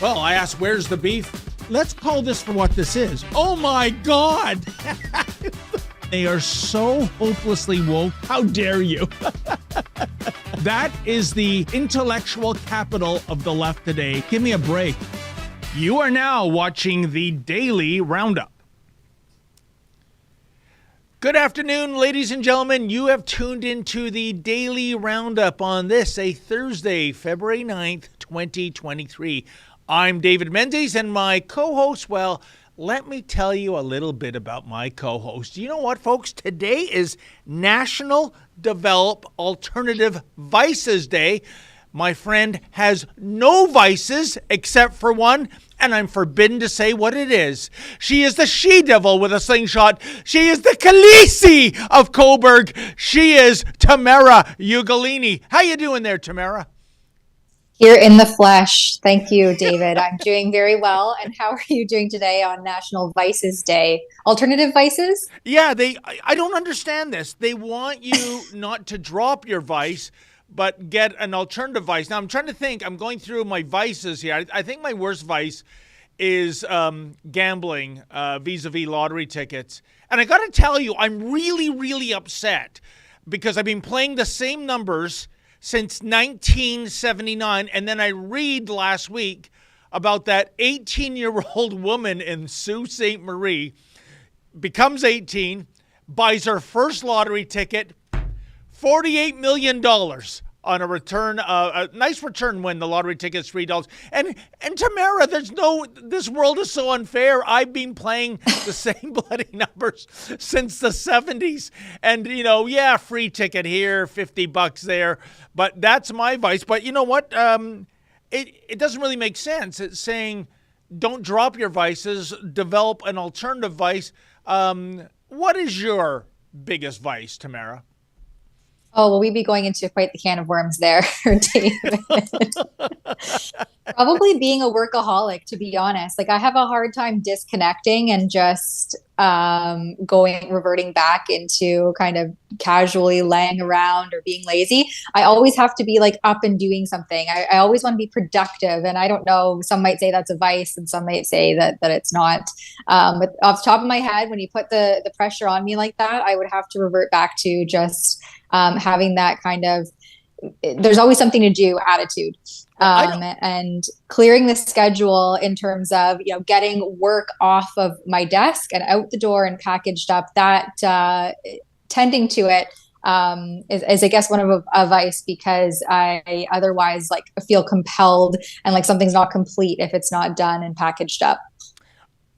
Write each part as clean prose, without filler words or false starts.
Well, I asked, where's the beef? Let's call this for what this is. Oh my God! They are so hopelessly woke. How dare you? That is the intellectual capital of the left today. Give me a break. You are now watching the Daily Roundup. Good afternoon, ladies and gentlemen. You have tuned into the Daily Roundup on this, a Thursday, February 9th, 2023. I'm David Menzies, and my co-host, well, let me tell you a little bit about my co-host. You know what, folks? Today is National Develop Alternative Vices Day. My friend has no vices except for one, and I'm forbidden to say what it is. She is the she-devil with a slingshot. She is the Khaleesi of Coburg. She is Tamara Ugolini. How you doing there, Tamara? Here in the flesh. Thank you, David. I'm doing very well. And how are you doing today on National Vices Day? Alternative vices? Yeah, I don't understand this. They want you not to drop your vice, but get an alternative vice. Now, I'm trying to think. I'm going through my vices here. I think my worst vice is gambling vis-a-vis lottery tickets. And I got to tell you, I'm really, really upset because I've been playing the same numbers since 1979. And then I read last week about that 18-year-old woman in Sault Ste. Marie, becomes 18, buys her first lottery ticket, $48 million on a return, a nice return when the lottery ticket's $3. And Tamara, this world is so unfair. I've been playing the same bloody numbers since the 70s. And, free ticket here, $50 there. But that's my vice. But you know what? It doesn't really make sense. It's saying don't drop your vices, develop an alternative vice. What is your biggest vice, Tamara? Oh, well, we'd be going into quite the can of worms there, David. Probably being a workaholic, to be honest. Like, I have a hard time disconnecting and just reverting back into kind of casually laying around or being lazy. I always have to be like up and doing something. I always want to be productive. And I don't know, some might say that's a vice and some might say that it's not. But off the top of my head, when you put the pressure on me like that, I would have to revert back to just having that kind of there's always something to do attitude. And clearing the schedule in terms of, getting work off of my desk and out the door and packaged up, that tending to it is I guess one of a vice, because I otherwise feel compelled and like something's not complete if it's not done and packaged up.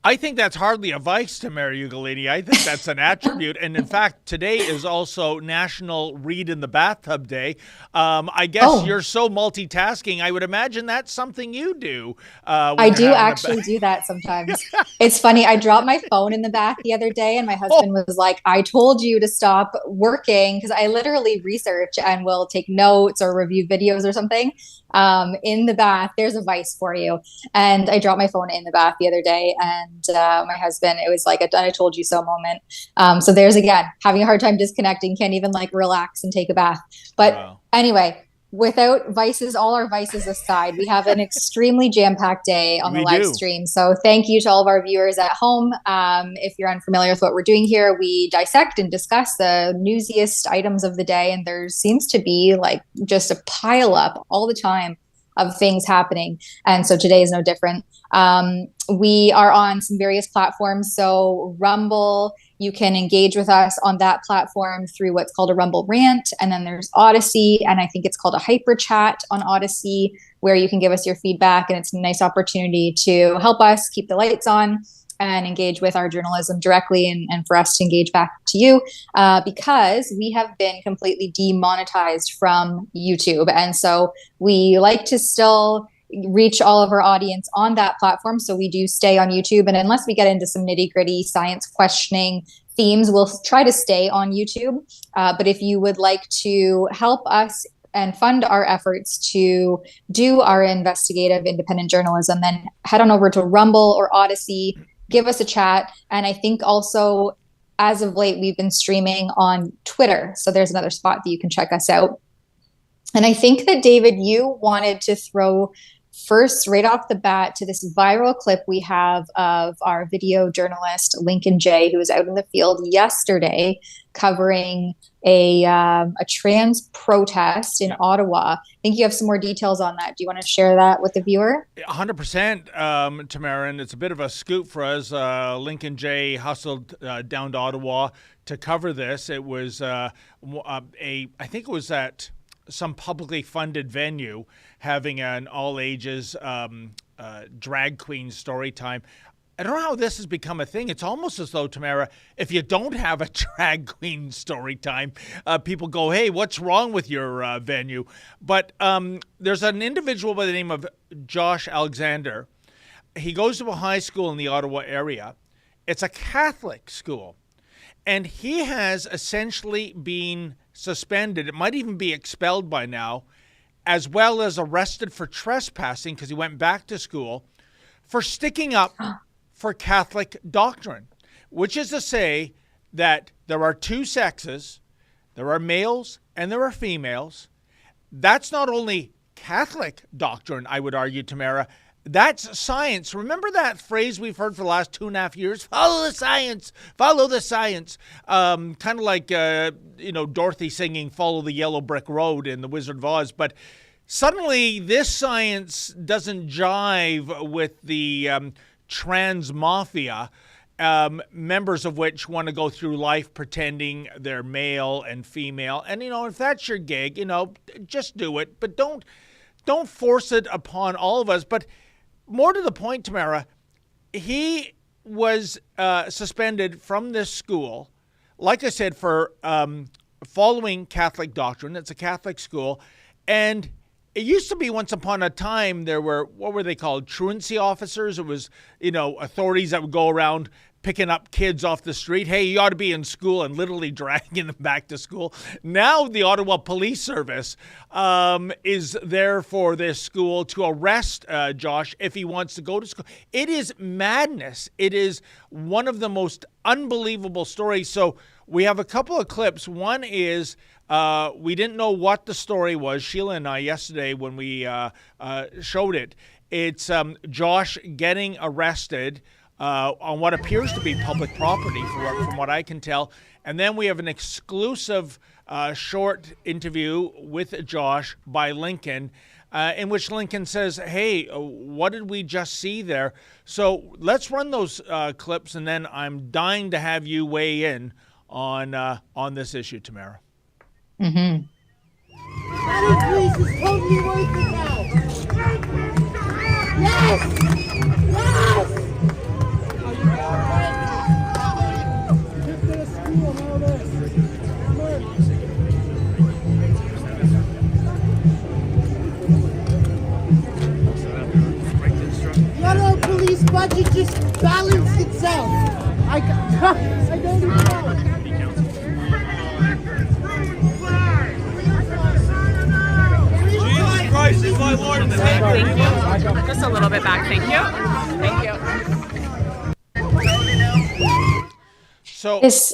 I think that's hardly a vice, Tamara Ugolini. I think that's an attribute. And in fact, today is also National Reid in the Bathtub Day. I guess you're so multitasking. I would imagine that's something you do. I do actually do that sometimes. It's funny. I dropped my phone in the bath the other day and my husband was like, I told you to stop working, because I literally research and will take notes or review videos or something. In the bath, there's a vice for you. And I dropped my phone in the bath the other day, and my husband, it was like a I told you so moment. So there's, again, having a hard time disconnecting, can't even relax and take a bath. But Anyway, without vices, all our vices aside, we have an extremely jam-packed day on the live stream. So thank you to all of our viewers at home. If you're unfamiliar with what we're doing here, we dissect and discuss the newsiest items of the day. And there seems to be just a pile up all the time of things happening. And so today is no different. We are on some various platforms. So Rumble, you can engage with us on that platform through what's called a Rumble Rant. And then there's Odyssey, and I think it's called a Hyper Chat on Odyssey, where you can give us your feedback. And it's a nice opportunity to help us keep the lights on and engage with our journalism directly, and for us to engage back to you, because we have been completely demonetized from YouTube. And so we like to still reach all of our audience on that platform. So we do stay on YouTube. And unless we get into some nitty-gritty science questioning themes, we'll try to stay on YouTube. But if you would like to help us and fund our efforts to do our investigative independent journalism, then head on over to Rumble or Odyssey, give us a chat. And I think also, as of late, we've been streaming on Twitter. So there's another spot that you can check us out. And I think that, David, you wanted to throw first, right off the bat, to this viral clip we have of our video journalist Lincoln J, who was out in the field yesterday covering a trans protest in Ottawa. I think you have some more details on that. Do you want to share that with the viewer? 100%, Tamara, and it's a bit of a scoop for us. Lincoln J hustled down to Ottawa to cover this. It was I think it was at some publicly funded venue having an all-ages drag queen story time. I don't know how this has become a thing. It's almost as though, Tamara, if you don't have a drag queen story time, people go, hey, what's wrong with your venue? But there's an individual by the name of Josh Alexander. He goes to a high school in the Ottawa area. It's a Catholic school. And he has essentially been suspended. It might even be expelled by now, as well as arrested for trespassing because he went back to school for sticking up for Catholic doctrine, which is to say that there are two sexes, there are males and there are females. That's not only Catholic doctrine, I would argue, Tamara. That's science. Remember that phrase we've heard for the last 2.5 years? Follow the science. Follow the science. Kind of like, Dorothy singing Follow the Yellow Brick Road in The Wizard of Oz. But suddenly this science doesn't jive with the trans mafia, members of which want to go through life pretending they're male and female. And, if that's your gig, just do it. But don't force it upon all of us. But more to the point, Tamara, he was suspended from this school, like I said, for following Catholic doctrine. It's a Catholic school. And it used to be once upon a time there were, what were they called, truancy officers? It was, authorities that would go around picking up kids off the street. Hey, you ought to be in school, and literally dragging them back to school. Now the Ottawa Police Service is there for this school to arrest Josh if he wants to go to school. It is madness. It is one of the most unbelievable stories. So we have a couple of clips. One is we didn't know what the story was. Sheila and I yesterday when we showed it. It's Josh getting arrested on what appears to be public property from what I can tell. And then we have an exclusive short interview with Josh by Lincoln in which Lincoln says, hey, what did we just see there? So let's run those clips, and then I'm dying to have you weigh in on this issue, Tamara. Mm-hmm. Police is totally working now. Yes! Yes! The Ottawa police budget just balanced itself. I don't even know. Christ is my Lord and Savior. Thank you. Just a little bit back. Thank you. Thank you. So it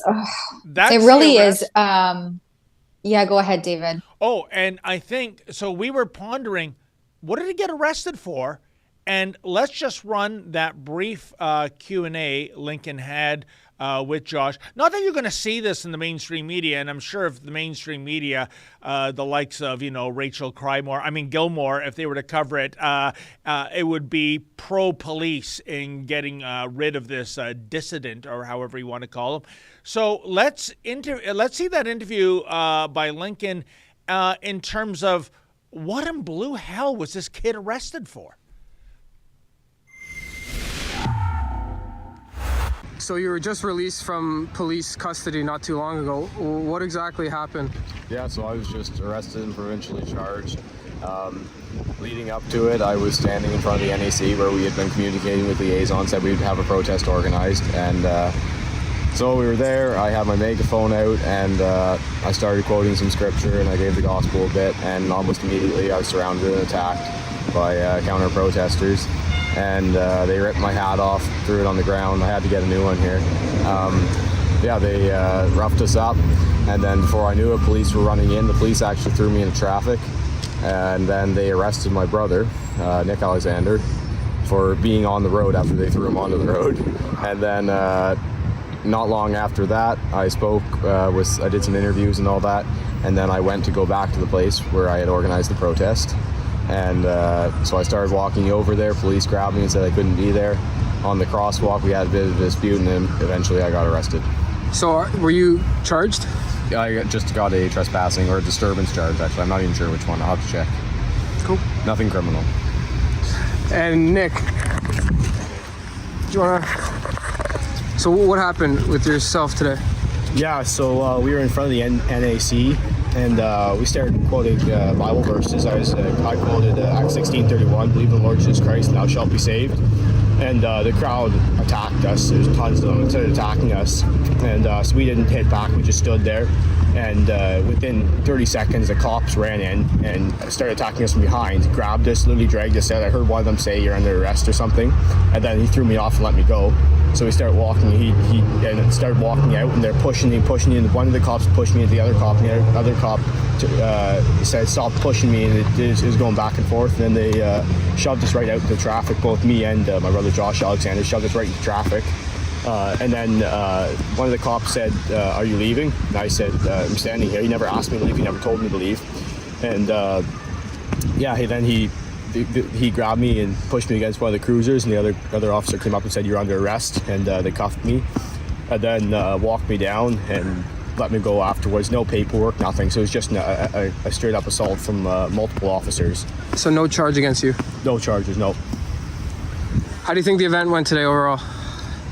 really is. Yeah, go ahead, David. Oh, and I think, so we were pondering, what did he get arrested for? And let's just run that brief Q&A Lincoln had with Josh. Not that you're going to see this in the mainstream media, and I'm sure if the mainstream media, the likes of, Rachel Gilmore, if they were to cover it, it would be pro-police in getting rid of this dissident, or however you want to call him. So let's see that interview by Lincoln in terms of what in blue hell was this kid arrested for? So you were just released from police custody not too long ago. What exactly happened? Yeah, so I was just arrested and provincially charged. Leading up to it, I was standing in front of the NAC where we had been communicating with liaisons that we'd have a protest organized. And so we were there, I had my megaphone out, and I started quoting some scripture, and I gave the gospel a bit, and almost immediately I was surrounded and attacked by counter-protesters. And they ripped my hat off, threw it on the ground. I had to get a new one here. They roughed us up, and then before I knew it, police were running in. The police actually threw me into traffic, and then they arrested my brother, Nick Alexander, for being on the road after they threw him onto the road. And then not long after that, I spoke I did some interviews and all that, and then I went to go back to the place where I had organized the protest. And so I started walking over there. Police grabbed me and said I couldn't be there. On the crosswalk, we had a bit of a dispute, and then eventually I got arrested. So were you charged? I just got a trespassing or a disturbance charge, actually. I'm not even sure which one. I'll have to check. Cool. Nothing criminal. And Nick, do you wanna... So what happened with yourself today? Yeah, so we were in front of the NAC, and we started quoting Bible verses. I quoted Acts 16:31, "Believe in the Lord Jesus Christ, and thou shalt be saved." And the crowd attacked us. There's tons of them started attacking us, and so we didn't hit back. We just stood there, and within 30 seconds, the cops ran in and started attacking us from behind, grabbed us, literally dragged us out. I heard one of them say, "You're under arrest" or something, and then he threw me off and let me go. So we started walking. He started walking out, and they're pushing me. And one of the cops pushed me into the other cop, and the other cop said, "Stop pushing me," and it was going back and forth. And then they shoved us right out into traffic. Both me and my brother Josh Alexander shoved us right into traffic. And then one of the cops said, "Are you leaving?" And I said, "I'm standing here. He never asked me to leave. He never told me to leave." And he grabbed me and pushed me against one of the cruisers, and the other officer came up and said, "You're under arrest," and they cuffed me, and then walked me down and let me go afterwards. No paperwork, nothing. So it was just a straight up assault from multiple officers. So no charge against you? No charges, no. How do you think the event went today overall?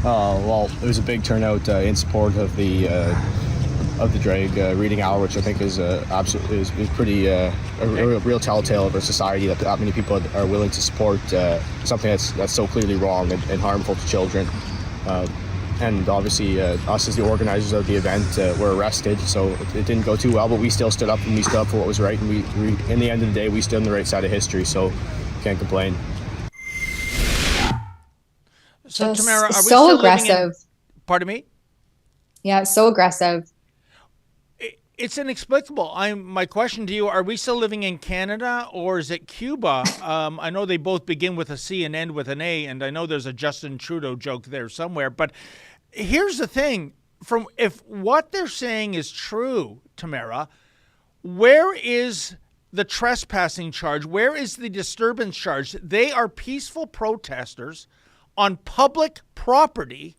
Well, it was a big turnout in support of the drag reading hour, which I think is absolutely is pretty a real telltale of our society that many people are willing to support something that's so clearly wrong and harmful to children. And obviously, us as the organizers of the event were arrested, so it didn't go too well. But we still stood up, and we stood up for what was right. And we in the end of the day, we stood on the right side of history. So can't complain. So Tamara, are we so still aggressive? Pardon me? Yeah, so aggressive. It's inexplicable. My question to you, are we still living in Canada or is it Cuba? I know they both begin with a C and end with an A, and I know there's a Justin Trudeau joke there somewhere. But here's the thing. If what they're saying is true, Tamara, where is the trespassing charge? Where is the disturbance charge? They are peaceful protesters on public property,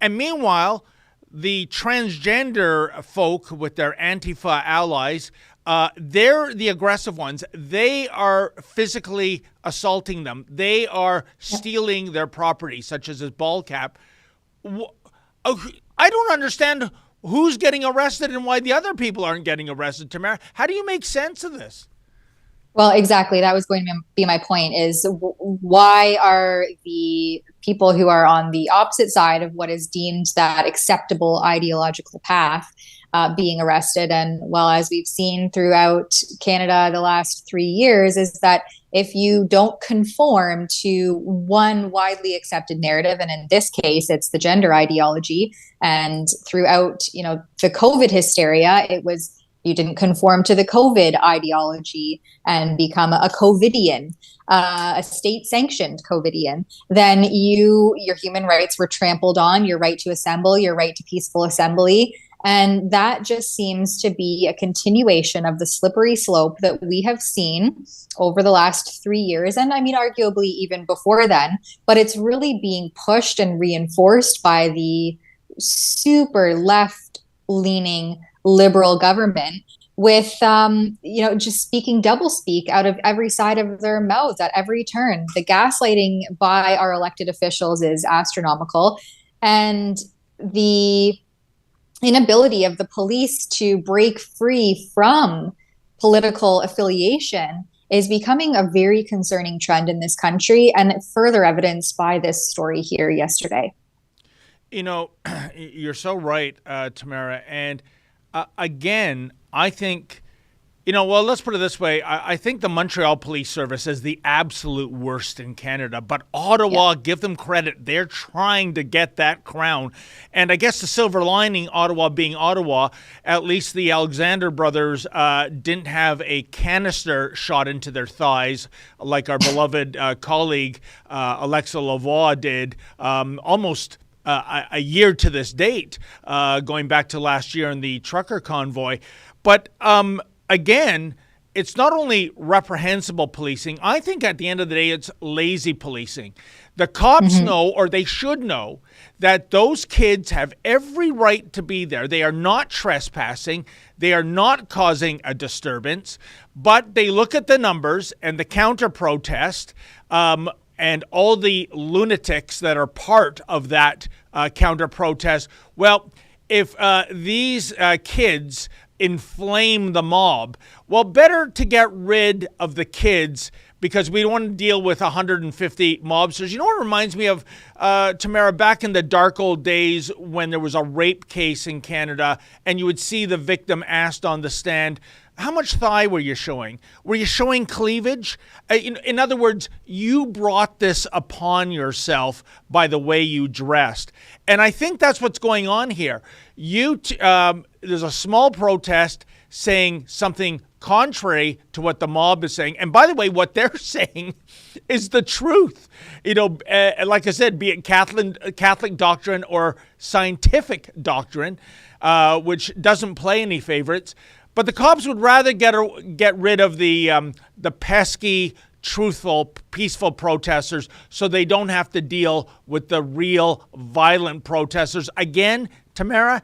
and meanwhile, the transgender folk with their Antifa allies, they're the aggressive ones. They are physically assaulting them. They are stealing their property, such as this ball cap. I don't understand who's getting arrested and why the other people aren't getting arrested, Tamara. How do you make sense of this? Well, exactly. That was going to be my point, is why are the people who are on the opposite side of what is deemed that acceptable ideological path being arrested? And well, as we've seen throughout Canada the last 3 years, is that if you don't conform to one widely accepted narrative, and in this case, it's the gender ideology, and throughout, the COVID hysteria, it was you didn't conform to the COVID ideology and become a COVIDian, a state-sanctioned COVIDian, then your human rights were trampled on, your right to assemble, your right to peaceful assembly. And that just seems to be a continuation of the slippery slope that we have seen over the last 3 years. And I mean, arguably even before then, but it's really being pushed and reinforced by the super left-leaning liberal government with, just speaking doublespeak out of every side of their mouths at every turn. The gaslighting by our elected officials is astronomical. And the inability of the police to break free from political affiliation is becoming a very concerning trend in this country, and further evidenced by this story here yesterday. You're so right, Tamara. And again, I think Well, let's put it this way. I think the Montreal Police Service is the absolute worst in Canada, but Ottawa, give them credit. They're trying to get that crown. And I guess the silver lining, Ottawa being Ottawa, at least the Alexander brothers didn't have a canister shot into their thighs like our beloved colleague Alexa Lavoie did almost a year to this date, going back to last year in the trucker convoy. But again, it's not only reprehensible policing. I think at the end of the day, it's lazy policing. The cops know, or they should know, that those kids have every right to be there. They are not trespassing. They are not causing a disturbance. But they look at the numbers and the counter-protest and all the lunatics that are part of that counter-protest. Well, if these kids inflame the mob, well, better to get rid of the kids because we don't want to deal with 150 mobsters. You know what it reminds me of, Tamara, back in the dark old days when there was a rape case in Canada and you would see the victim asked on the stand, how much thigh were you showing? Were you showing cleavage? In other words, you brought this upon yourself by the way you dressed. And I think that's what's going on here. There's a small protest saying something contrary to what the mob is saying. And by the way, what they're saying is the truth. Like I said, be it Catholic doctrine or scientific doctrine, which doesn't play any favorites. But the cops would rather get rid of the pesky, truthful, peaceful protesters so they don't have to deal with the real violent protesters. Again, Tamara,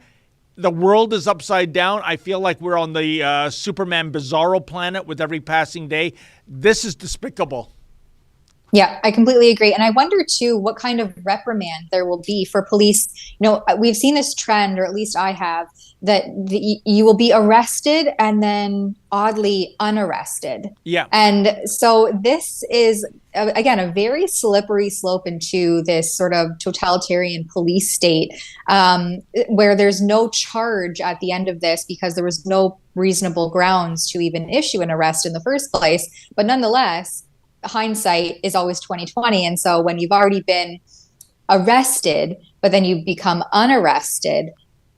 the world is upside down. I feel like we're on the Superman Bizarro planet with every passing day. This is despicable. Yeah, I completely agree. And I wonder, too, what kind of reprimand there will be for police. We've seen this trend, or at least I have, that you will be arrested and then oddly unarrested. Yeah. And so this is, again, a very slippery slope into this sort of totalitarian police state where there's no charge at the end of this because there was no reasonable grounds to even issue an arrest in the first place. But nonetheless, hindsight is always 2020. And so when you've already been arrested, but then you become unarrested,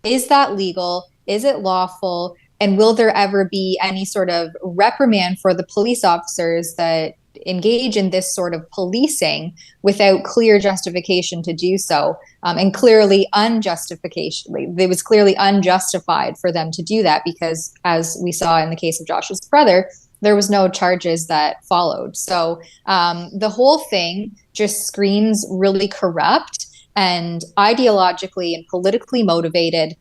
is that legal? Is it lawful? And will there ever be any sort of reprimand for the police officers that engage in this sort of policing without clear justification to do so? And clearly it was clearly unjustified for them to do that because, as we saw in the case of Josh's brother, there was no charges that followed. So the whole thing just screams really corrupt and ideologically and politically motivated.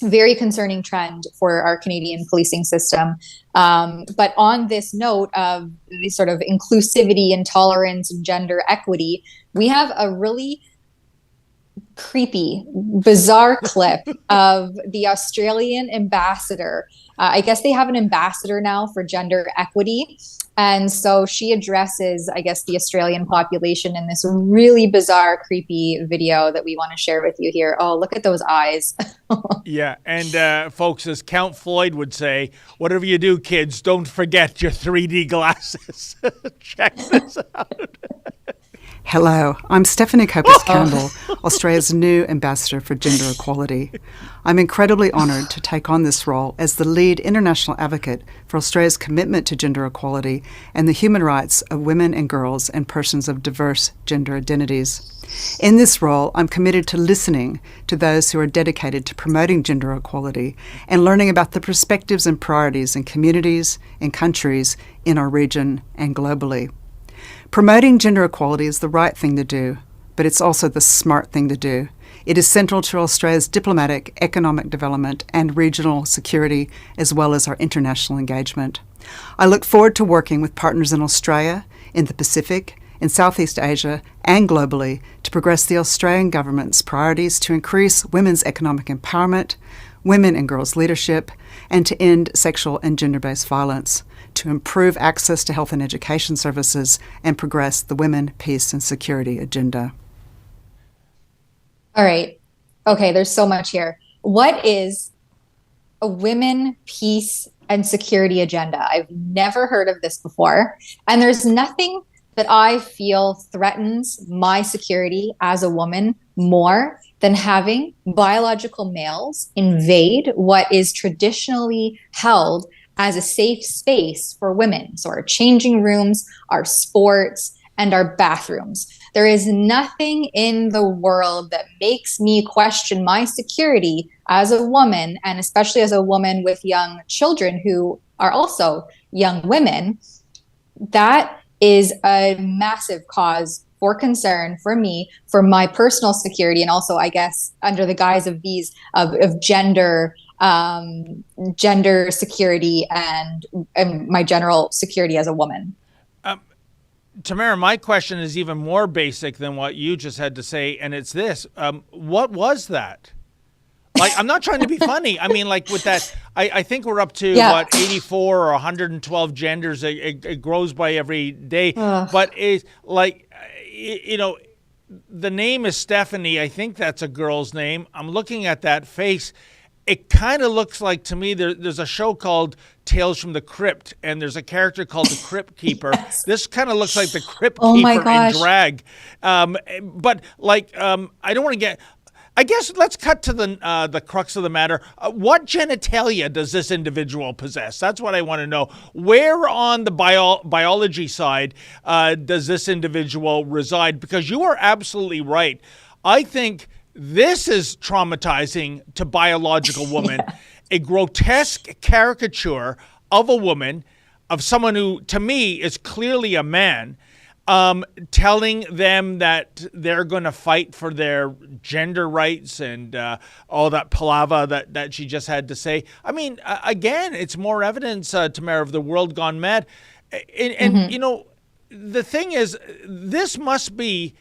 Very concerning trend for our Canadian policing system. But on this note of the sort of inclusivity and tolerance and gender equity, we have a really creepy, bizarre clip of the Australian ambassador. I guess they have an ambassador now for gender equity. And so she addresses, I guess, the Australian population in this really bizarre, creepy video that we want to share with you here. Oh, look at those eyes. Yeah. And folks, as Count Floyd would say, whatever you do, kids, don't forget your 3D glasses. Check this out. Hello, I'm Stephanie Copus-Campbell, Australia's new Ambassador for Gender Equality. I'm incredibly honoured to take on this role as the lead international advocate for Australia's commitment to gender equality and the human rights of women and girls and persons of diverse gender identities. In this role, I'm committed to listening to those who are dedicated to promoting gender equality and learning about the perspectives and priorities in communities and countries in our region and globally. Promoting gender equality is the right thing to do, but it's also the smart thing to do. It is central to Australia's diplomatic, economic development and regional security, as well as our international engagement. I look forward to working with partners in Australia, in the Pacific, in Southeast Asia, and globally to progress the Australian government's priorities to increase women's economic empowerment, women and girls' leadership, and to end sexual and gender-based violence, to improve access to health and education services, and progress the women, peace, and security agenda. All right. Okay, there's so much here. What is a women, peace, and security agenda. I've never heard of this before. And there's nothing that I feel threatens my security as a woman more than having biological males invade what is traditionally held as a safe space for women. So our changing rooms, our sports, and our bathrooms. There is nothing in the world that makes me question my security as a woman, and especially as a woman with young children who are also young women. That is a massive cause for concern for me, for my personal security, and also, I guess, under the guise of these of gender security and my general security as a woman. Tamara, my question is even more basic than what you just had to say, and it's this. What was that? Like, I'm not trying to be funny. I mean, like with that, I think we're up to, 84 or 112 genders. It grows by every day. But it's like, the name is Stephanie. I think that's a girl's name. I'm looking at that face. It kind of looks like, to me, there's a show called Tales from the Crypt, and there's a character called the Crypt Keeper. Yes. This kind of looks like the Crypt Keeper in drag. But like, I don't want to get... I guess let's cut to the crux of the matter. What genitalia does this individual possess? That's what I want to know. Where on the biology side does this individual reside? Because you are absolutely right. I think this is traumatizing to biological women. A grotesque caricature of a woman, of someone who, to me, is clearly a man, telling them that they're going to fight for their gender rights and all that palaver that she just had to say. I mean, again, it's more evidence, Tamara, of the world gone mad. And the thing is, this must be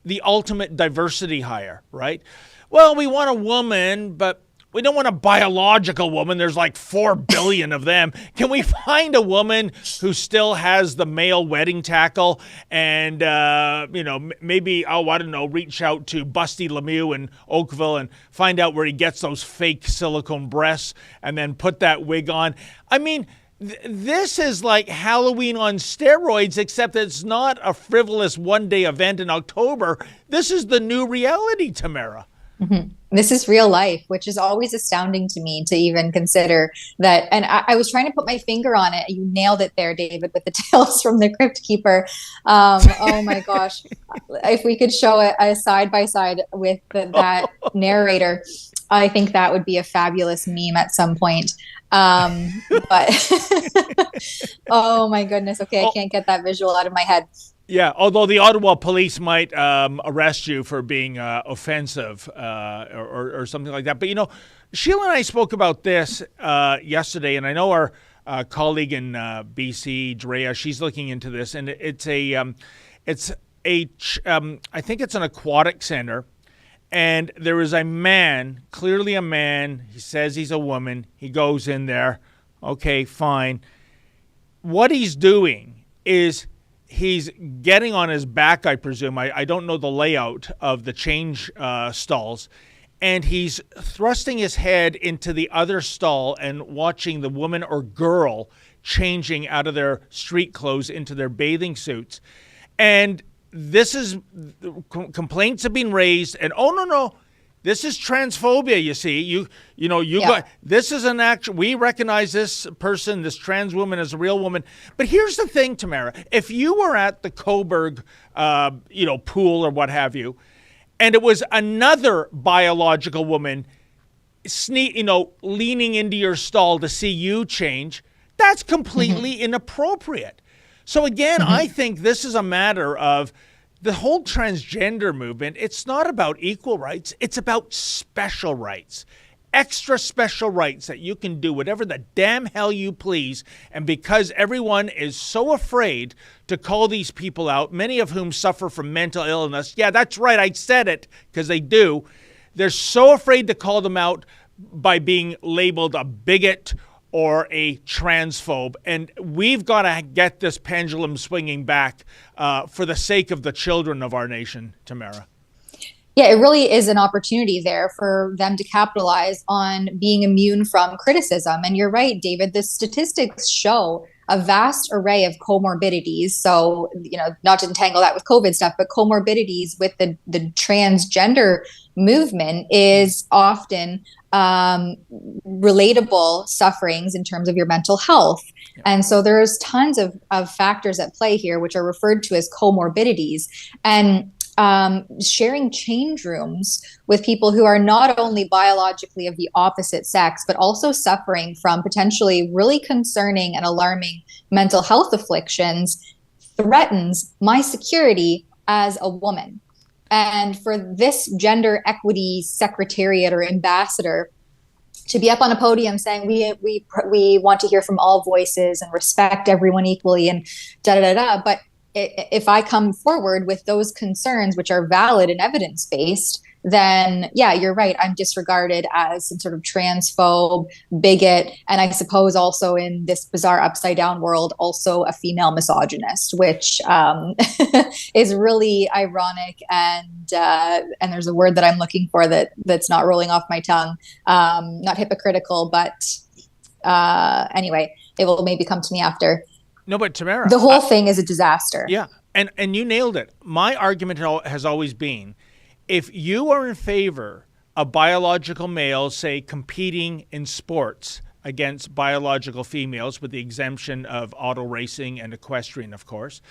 the ultimate diversity hire, right? Well, we want a woman, but we don't want a biological woman. There's like 4 billion of them. Can we find a woman who still has the male wedding tackle and, maybe, I don't know, reach out to Busty Lemieux in Oakville and find out where he gets those fake silicone breasts and then put that wig on? I mean, this is like Halloween on steroids, except it's not a frivolous one-day event in October. This is the new reality, Tamara. Mm-hmm. This is real life, which is always astounding to me to even consider that. And I was trying to put my finger on it. You nailed it there, David, with the Tales from the Crypt Keeper. Oh my gosh. If we could show a side-by-side with that narrator, I think that would be a fabulous meme at some point. But oh my goodness. Okay, I can't get that visual out of my head. Yeah, although the Ottawa police might arrest you for being offensive or something like that. But, Sheila and I spoke about this yesterday, and I know our colleague in BC, Drea, she's looking into this, and I think it's an aquatic center, and there is a man, clearly a man. He says he's a woman. He goes in there. Okay, fine. What he's doing is he's getting on his back, I presume. I don't know the layout of the change stalls. And he's thrusting his head into the other stall and watching the woman or girl changing out of their street clothes into their bathing suits. And this is, complaints have been raised. And, no. This is transphobia, you see. Got this is an act. We recognize this person, this trans woman, as a real woman. But here's the thing, Tamara. If you were at the Coburg, pool or what have you, and it was another biological woman, leaning into your stall to see you change, that's completely inappropriate. So again, I think this is a matter of the whole transgender movement. It's not about equal rights. It's about special rights, extra special rights that you can do whatever the damn hell you please. And because everyone is so afraid to call these people out, many of whom suffer from mental illness. Yeah, that's right. I said it because they do. They're so afraid to call them out by being labeled a bigot or a transphobe. And we've got to get this pendulum swinging back for the sake of the children of our nation, Tamara. Yeah, it really is an opportunity there for them to capitalize on being immune from criticism. And you're right, David, the statistics show a vast array of comorbidities. So, not to entangle that with COVID stuff, but comorbidities with the transgender movement is often relatable sufferings in terms of your mental health. Yeah. And so there's tons of factors at play here, which are referred to as comorbidities. And sharing change rooms with people who are not only biologically of the opposite sex, but also suffering from potentially really concerning and alarming mental health afflictions threatens my security as a woman. And for this gender equity secretariat or ambassador to be up on a podium saying we want to hear from all voices and respect everyone equally and but if I come forward with those concerns, which are valid and evidence-based, then yeah, you're right. I'm disregarded as some sort of transphobe, bigot, and I suppose also in this bizarre upside down world, also a female misogynist, which is really ironic. And there's a word that I'm looking for that's not rolling off my tongue. Not hypocritical, but anyway, it will maybe come to me after. No, but Tamara, the whole thing is a disaster. Yeah, and you nailed it. My argument has always been, if you are in favor of biological males, say, competing in sports against biological females, with the exemption of auto racing and equestrian, of course,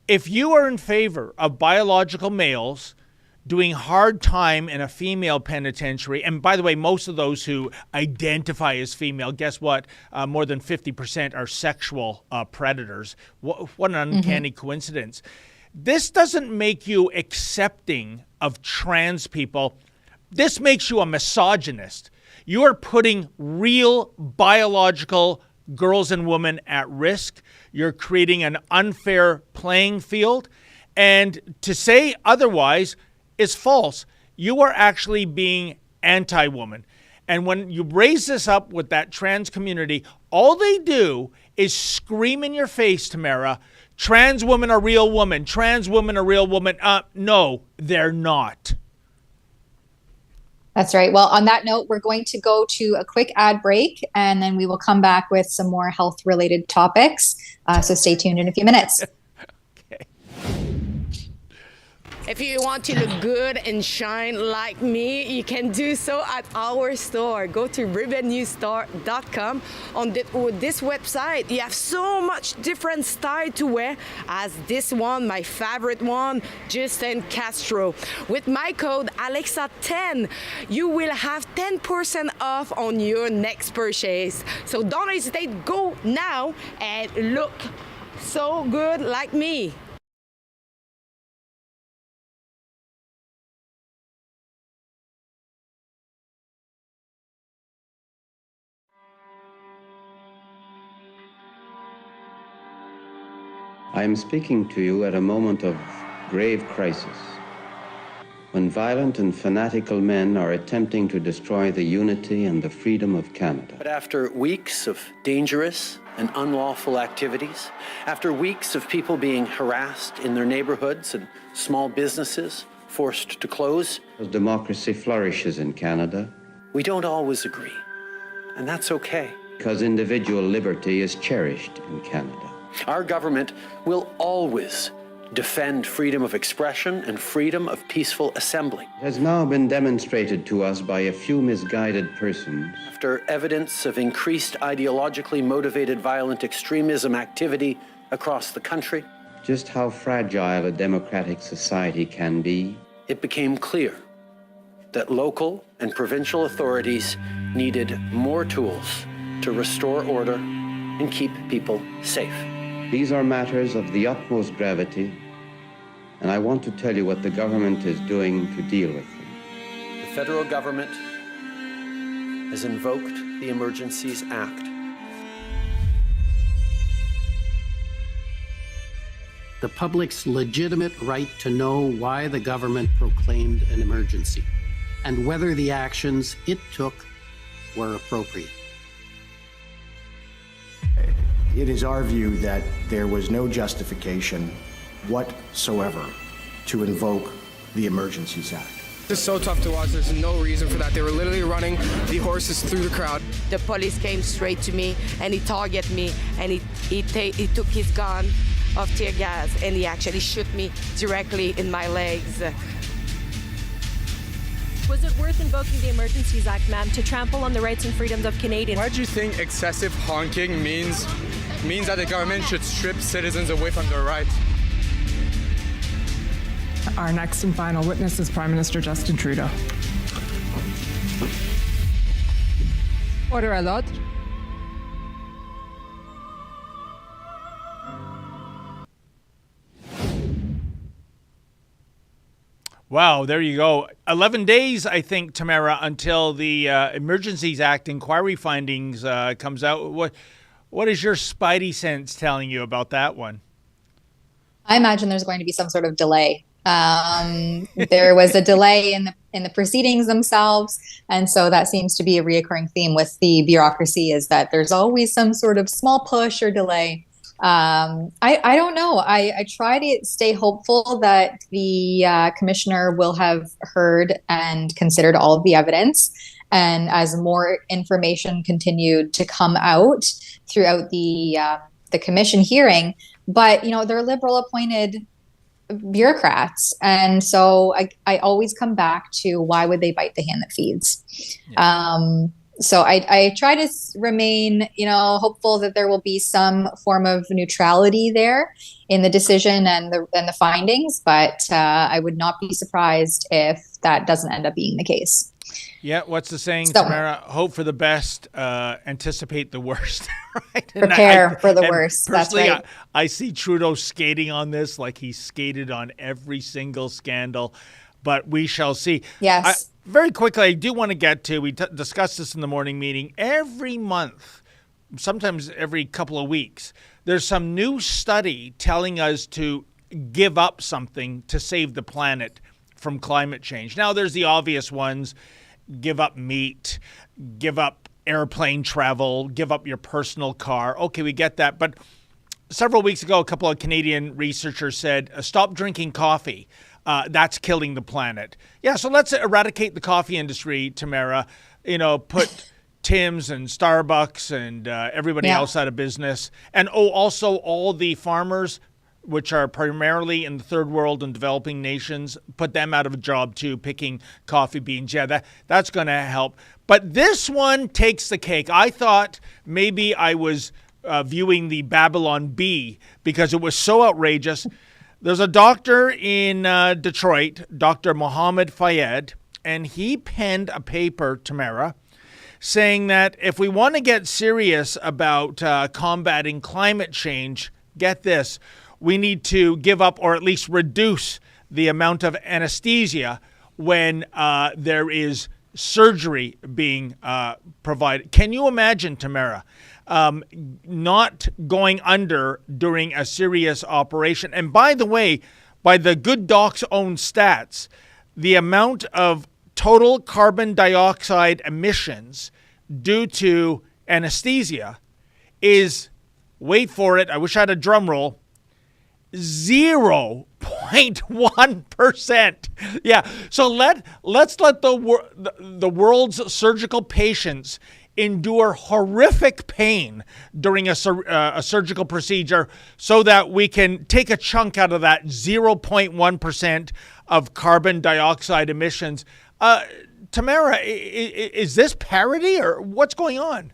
if you are in favor of biological males doing hard time in a female penitentiary, and by the way, most of those who identify as female, guess what? More than 50% are sexual predators. What an uncanny coincidence. This doesn't make you accepting of trans people. This makes you a misogynist. You are putting real biological girls and women at risk. You're creating an unfair playing field. And to say otherwise is false. You are actually being anti-woman. And when you raise this up with that trans community, all they do is scream in your face, Tamara, trans women are real women. Trans women are real women. No, they're not. That's right. Well, on that note, we're going to go to a quick ad break, and then we will come back with some more health-related topics. So stay tuned in a few minutes. If you want to look good and shine like me, you can do so at our store. Go to ribbonnewstore.com. On this website, you have so much different style to wear, as this one, my favorite one, Justin Castro. With my code Alexa10, you will have 10% off on your next purchase. So don't hesitate, go now and look so good like me. I am speaking to you at a moment of grave crisis, when violent and fanatical men are attempting to destroy the unity and the freedom of Canada. But after weeks of dangerous and unlawful activities, after weeks of people being harassed in their neighborhoods and small businesses forced to close, as democracy flourishes in Canada, we don't always agree, and that's okay. Because individual liberty is cherished in Canada. Our government will always defend freedom of expression and freedom of peaceful assembly. It has now been demonstrated to us by a few misguided persons. After evidence of increased ideologically motivated violent extremism activity across the country, just how fragile a democratic society can be, it became clear that local and provincial authorities needed more tools to restore order and keep people safe. These are matters of the utmost gravity, and I want to tell you what the government is doing to deal with them. The federal government has invoked the Emergencies Act. The public's legitimate right to know why the government proclaimed an emergency and whether the actions it took were appropriate. It is our view that there was no justification whatsoever to invoke the Emergencies Act. This is so tough to watch. There's no reason for that. They were literally running the horses through the crowd. The police came straight to me and he targeted me and he took his gun of tear gas and he actually shot me directly in my legs. Was it worth invoking the Emergencies Act, ma'am, to trample on the rights and freedoms of Canadians? Why do you think excessive honking means that the government should strip citizens away from their rights? Our next and final witness is Prime Minister Justin Trudeau. Order à l'ordre. Wow, there you go. 11 days, I think, Tamara, until the Emergencies Act inquiry findings comes out. What is your spidey sense telling you about that one? I imagine there's going to be some sort of delay. There was a delay in the proceedings themselves, and so that seems to be a reoccurring theme with the bureaucracy, is that there's always some sort of small push or delay. I don't know. I try to stay hopeful that the commissioner will have heard and considered all of the evidence, and as more information continued to come out throughout the commission hearing. But they're Liberal appointed bureaucrats, and so I always come back to, why would they bite the hand that feeds? Yeah. So I try to remain, hopeful that there will be some form of neutrality there in the decision and the findings, but I would not be surprised if that doesn't end up being the case. Yeah, what's the saying, Tamara? Hope for the best, anticipate the worst. Right? Prepare for the worst. That's right. I see Trudeau skating on this like he skated on every single scandal, but we shall see. Yes. Very quickly, I do want to get to, we discussed this in the morning meeting, every month, sometimes every couple of weeks, there's some new study telling us to give up something to save the planet from climate change. Now, there's the obvious ones: give up meat, give up airplane travel, give up your personal car. Okay, we get that. But several weeks ago, a couple of Canadian researchers said, stop drinking coffee. That's killing the planet. Yeah, so let's eradicate the coffee industry, Tamara. Put Tim's and Starbucks and everybody else out of business. And also all the farmers, which are primarily in the third world and developing nations, put them out of a job too, picking coffee beans. Yeah, that's going to help. But this one takes the cake. I thought maybe I was viewing the Babylon Bee because it was so outrageous. There's a doctor in Detroit, Dr. Mohammed Fayed, and he penned a paper, Tamara, saying that if we want to get serious about combating climate change, get this, we need to give up or at least reduce the amount of anesthesia when there is surgery being provided. Can you imagine, Tamara, not going under during a serious operation? And by the way, by the Good Doc's own stats, the amount of total carbon dioxide emissions due to anesthesia is, wait for it, I wish I had a drum roll, 0.1%. Yeah, so let's let the world's surgical patients endure horrific pain during a surgical procedure so that we can take a chunk out of that 0.1% of carbon dioxide emissions. Tamara, is this parody or what's going on?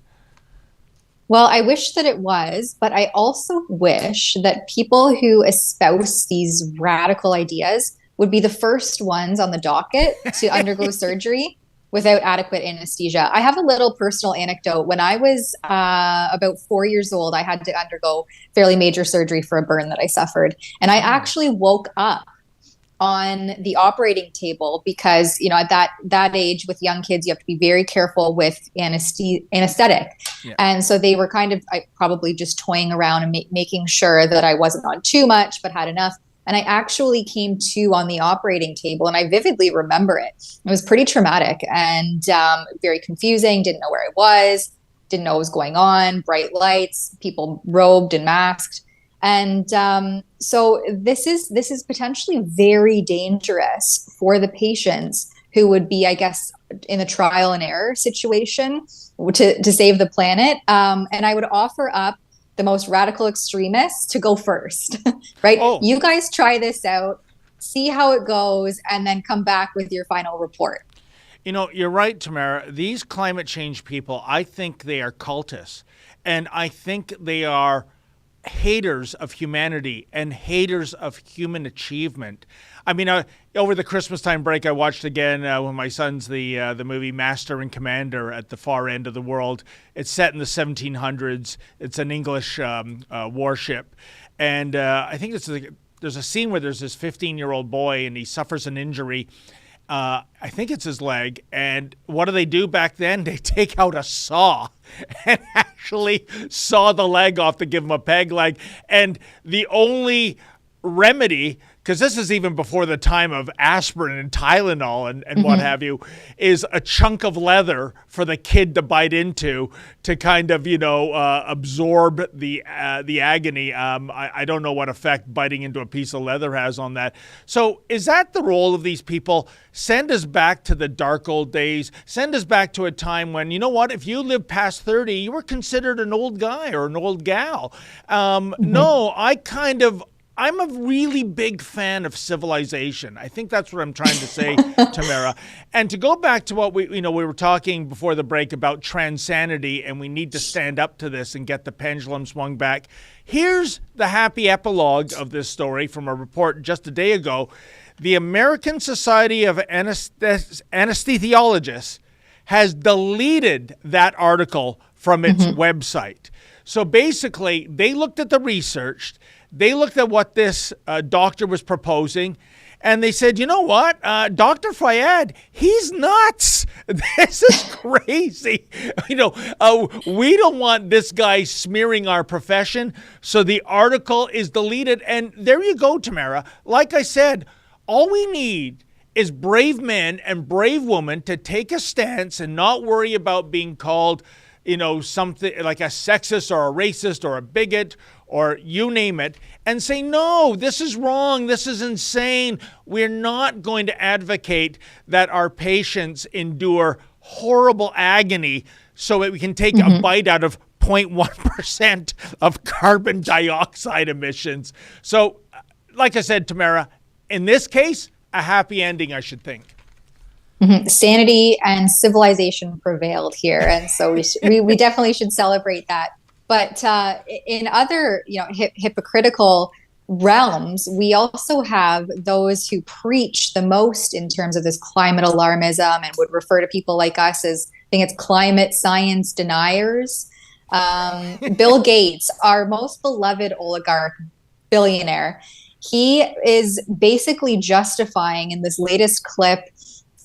Well, I wish that it was, but I also wish that people who espouse these radical ideas would be the first ones on the docket to undergo surgery without adequate anesthesia. I have a little personal anecdote. When I was about 4 years old, I had to undergo fairly major surgery for a burn that I suffered. And I actually woke up on the operating table because, at that age with young kids, you have to be very careful with anesthetic. Yeah. And so they were kind of probably just toying around and making sure that I wasn't on too much, but had enough. And I actually came to on the operating table, and I vividly remember it. It was pretty traumatic and very confusing. Didn't know where I was, didn't know what was going on, bright lights, people robed and masked. And so this is potentially very dangerous for the patients who would be, I guess, in a trial and error situation to save the planet. And I would offer up the most radical extremists to go first, right? Oh. You guys try this out, see how it goes, and then come back with your final report. You know, you're right, Tamara. These climate change people, I think they are cultists. And I think they are haters of humanity and haters of human achievement. I mean, over the Christmas time break, I watched again with my sons the movie Master and Commander at the far end of the world. It's set in the 1700s. It's an English warship. And I think there's a scene where there's this 15-year-old boy and he suffers an injury. I think it's his leg. And what do they do back then? They take out a saw and actually saw the leg off to give him a peg leg. And the only remedy, because this is even before the time of aspirin and Tylenol and what have you, is a chunk of leather for the kid to bite into to kind of, absorb the agony. I don't know what effect biting into a piece of leather has on that. So is that the role of these people? Send us back to the dark old days. Send us back to a time when, you know what, if you lived past 30, you were considered an old guy or an old gal. No, I'm a really big fan of civilization. I think that's what I'm trying to say, Tamara. And to go back to what we were talking before the break about transanity, and we need to stand up to this and get the pendulum swung back. Here's the happy epilogue of this story from a report just a day ago. The American Society of Anesthesiologists has deleted that article from its website. So basically, they looked at the research. They looked at what this doctor was proposing, and they said, you know what, Dr. Fayad, he's nuts. This is crazy. We don't want this guy smearing our profession, so the article is deleted. And there you go, Tamara. Like I said, all we need is brave men and brave women to take a stance and not worry about being called, something like a sexist or a racist or a bigot or you name it, and say, no, this is wrong. This is insane. We're not going to advocate that our patients endure horrible agony so that we can take a bite out of 0.1% of carbon dioxide emissions. So, like I said, Tamara, in this case, a happy ending, I should think. Sanity and civilization prevailed here. And so we definitely should celebrate that. But in other, hypocritical realms, we also have those who preach the most in terms of this climate alarmism and would refer to people like us as, I think it's climate science deniers. Bill Gates, our most beloved oligarch billionaire, he is basically justifying in this latest clip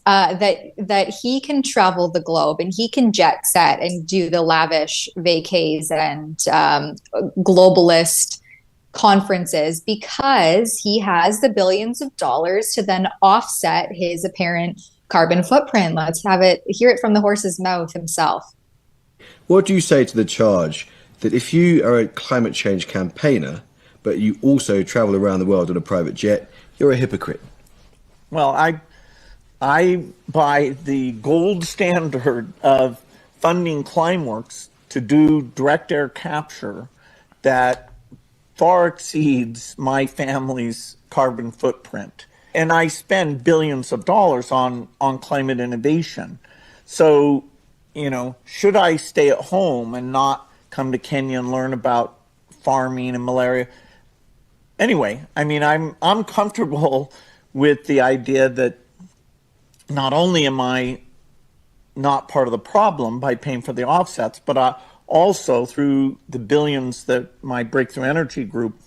that he can travel the globe and he can jet set and do the lavish vacays and globalist conferences because he has the billions of dollars to then offset his apparent carbon footprint. Let's hear it from the horse's mouth himself. What do you say to the charge that if you are a climate change campaigner, but you also travel around the world on a private jet, you're a hypocrite? Well, I by the gold standard of funding Climeworks to do direct air capture that far exceeds my family's carbon footprint. And I spend billions of dollars on climate innovation. So, should I stay at home and not come to Kenya and learn about farming and malaria? Anyway, I'm comfortable with the idea that not only am I not part of the problem by paying for the offsets, but also through the billions that my Breakthrough Energy group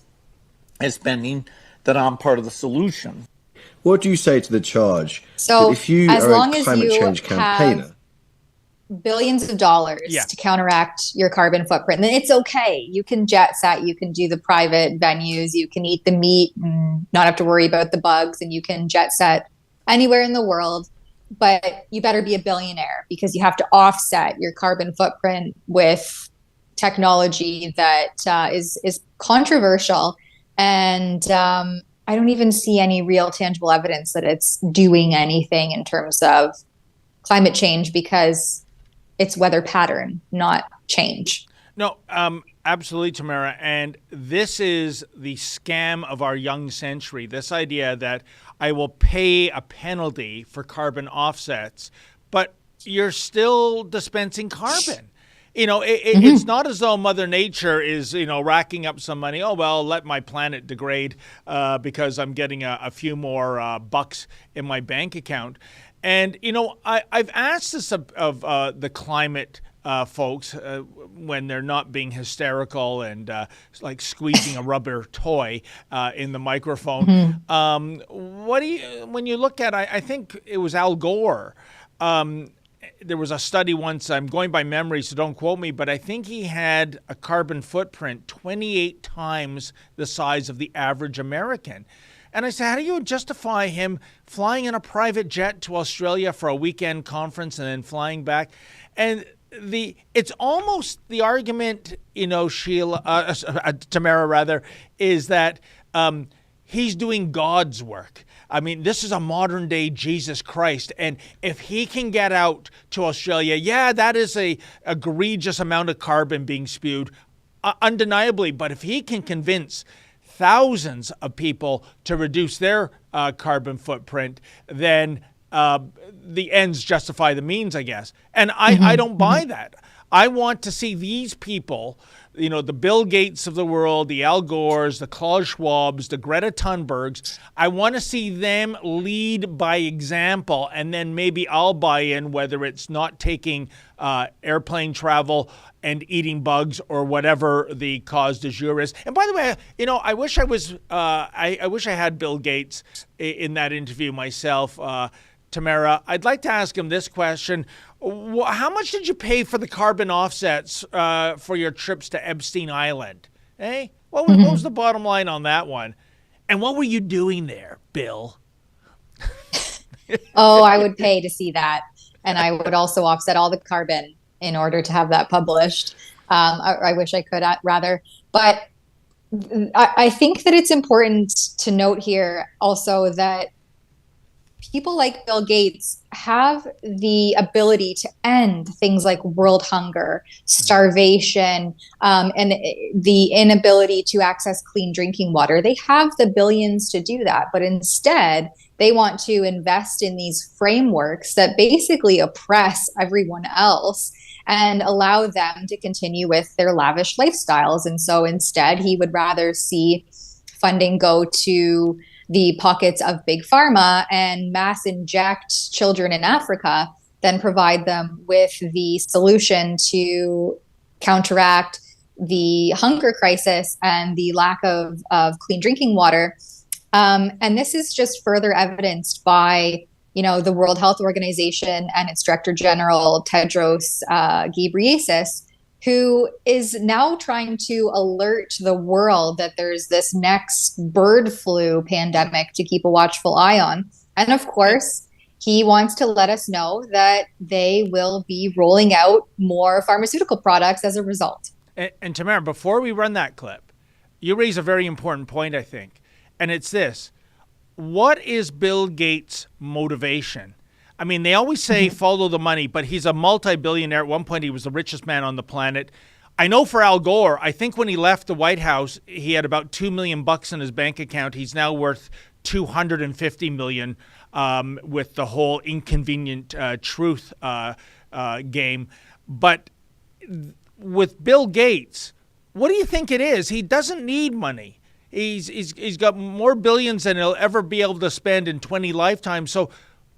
is spending, that I'm part of the solution. What do you say to the charge so that if you are a climate change campaigner, billions of dollars to counteract your carbon footprint, then it's okay. You can jet set, you can do the private venues, you can eat the meat and not have to worry about the bugs, and you can jet set anywhere in the world, but you better be a billionaire because you have to offset your carbon footprint with technology that is controversial. And I don't even see any real tangible evidence that it's doing anything in terms of climate change, because it's weather pattern, not change. No, absolutely, Tamara. And this is the scam of our young century. This idea that I will pay a penalty for carbon offsets, but you're still dispensing carbon. It's not as though Mother Nature is, racking up some money. Oh, well, let my planet degrade because I'm getting a few more bucks in my bank account. And, I've asked this of the climate folks when they're not being hysterical and like squeezing a rubber toy in the microphone. What do you, when you look at, I think it was Al Gore, there was a study once, I'm going by memory, so don't quote me, but I think he had a carbon footprint 28 times the size of the average American. And I said, how do you justify him flying in a private jet to Australia for a weekend conference and then flying back? And it's almost the argument, Sheila, Tamara rather, is that he's doing God's work. I mean, this is a modern day Jesus Christ. And if he can get out to Australia, yeah, that is a egregious amount of carbon being spewed, undeniably. But if he can convince thousands of people to reduce their carbon footprint, then the ends justify the means, I guess. And I don't buy that. I want to see these people, the Bill Gates of the world, the Al Gores, the Klaus Schwabs, the Greta Thunbergs. I want to see them lead by example, and then maybe I'll buy in, whether it's not taking airplane travel and eating bugs or whatever the cause du jour is. And by the way, I wish I was, I wish I had Bill Gates in that interview myself. Tamara, I'd like to ask him this question. How much did you pay for the carbon offsets for your trips to Epstein Island? What was the bottom line on that one? And what were you doing there, Bill? Oh, I would pay to see that. And I would also offset all the carbon in order to have that published. I wish I could rather. But I think that it's important to note here also that people like Bill Gates have the ability to end things like world hunger, starvation, and the inability to access clean drinking water. They have the billions to do that, but instead they want to invest in these frameworks that basically oppress everyone else and allow them to continue with their lavish lifestyles. And so instead, he would rather see funding go to the pockets of big pharma and mass inject children in Africa than provide them with the solution to counteract the hunger crisis and the lack of clean drinking water. And this is just further evidenced by, the World Health Organization and its Director General, Tedros Ghebreyesus, who is now trying to alert the world that there's this next bird flu pandemic to keep a watchful eye on. And of course, he wants to let us know that they will be rolling out more pharmaceutical products as a result. And Tamara, before we run that clip, you raise a very important point, I think. And it's this. What is Bill Gates' motivation? I mean, they always say follow the money, but he's a multi-billionaire. At one point, he was the richest man on the planet. I know for Al Gore, I think when he left the White House, he had about $2 million in his bank account. He's now worth $250 million with the whole inconvenient truth game. But with Bill Gates, what do you think it is? He doesn't need money. He's got more billions than he'll ever be able to spend in 20 lifetimes. So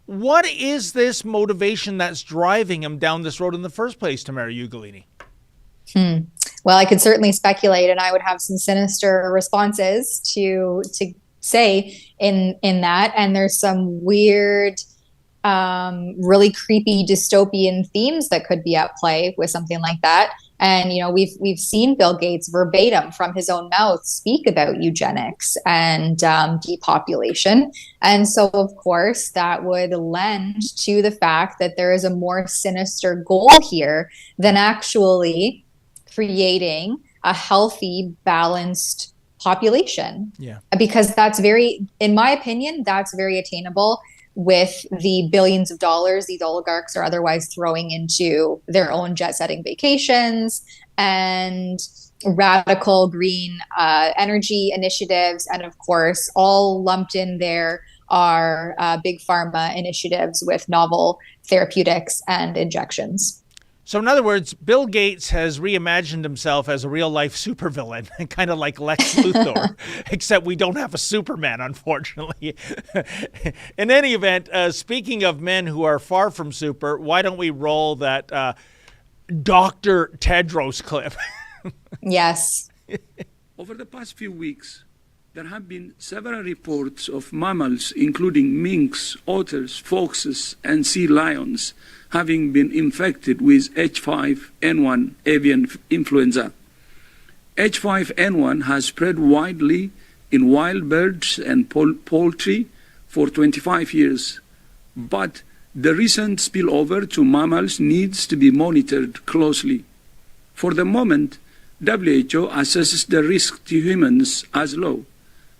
what is this motivation that's driving him down this road in the first place, Tamara Ugolini? Well, I could certainly speculate, and I would have some sinister responses to say in that. And there's some weird, really creepy dystopian themes that could be at play with something like that. And, we've seen Bill Gates verbatim from his own mouth speak about eugenics and depopulation. And so, of course, that would lend to the fact that there is a more sinister goal here than actually creating a healthy, balanced population. Yeah. Because that's in my opinion, that's very attainable with the billions of dollars these oligarchs are otherwise throwing into their own jet-setting vacations and radical green energy initiatives. And of course, all lumped in there are big pharma initiatives with novel therapeutics and injections. So in other words, Bill Gates has reimagined himself as a real-life supervillain, kind of like Lex Luthor, except we don't have a Superman, unfortunately. In any event, speaking of men who are far from super, why don't we roll that Dr. Tedros clip? Yes. Over the past few weeks, there have been several reports of mammals, including minks, otters, foxes, and sea lions, having been infected with H5N1 avian influenza. H5N1 has spread widely in wild birds and poultry for 25 years, but the recent spillover to mammals needs to be monitored closely. For the moment, WHO assesses the risk to humans as low.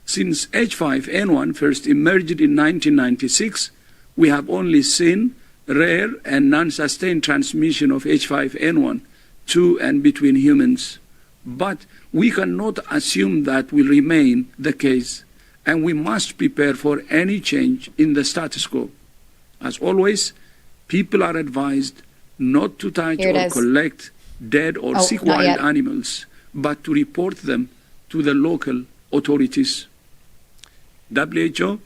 Since H5N1 first emerged in 1996, we have only seen rare and non-sustained transmission of H5N1 to and between humans. But we cannot assume that will remain the case, and we must prepare for any change in the status quo. As always, people are advised not to touch or collect dead or sick wild animals, but to report them to the local authorities. WHO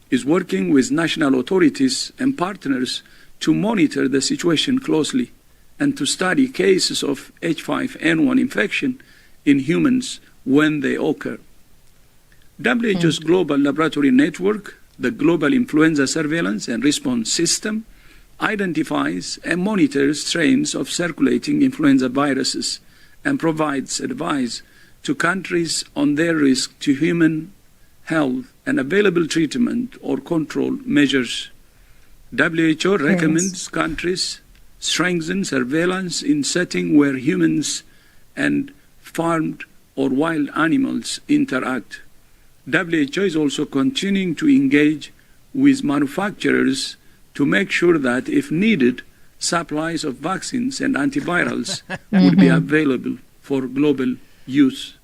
is working with national authorities and partners to monitor the situation closely and to study cases of H5N1 infection in humans when they occur. WHO's Global Laboratory Network, the Global Influenza Surveillance and Response System, identifies and monitors strains of circulating influenza viruses and provides advice to countries on their risk to human health and available treatment or control measures. WHO recommends countries strengthen surveillance in settings where humans and farmed or wild animals interact. WHO is also continuing to engage with manufacturers to make sure that, if needed, supplies of vaccines and antivirals would be available for global use.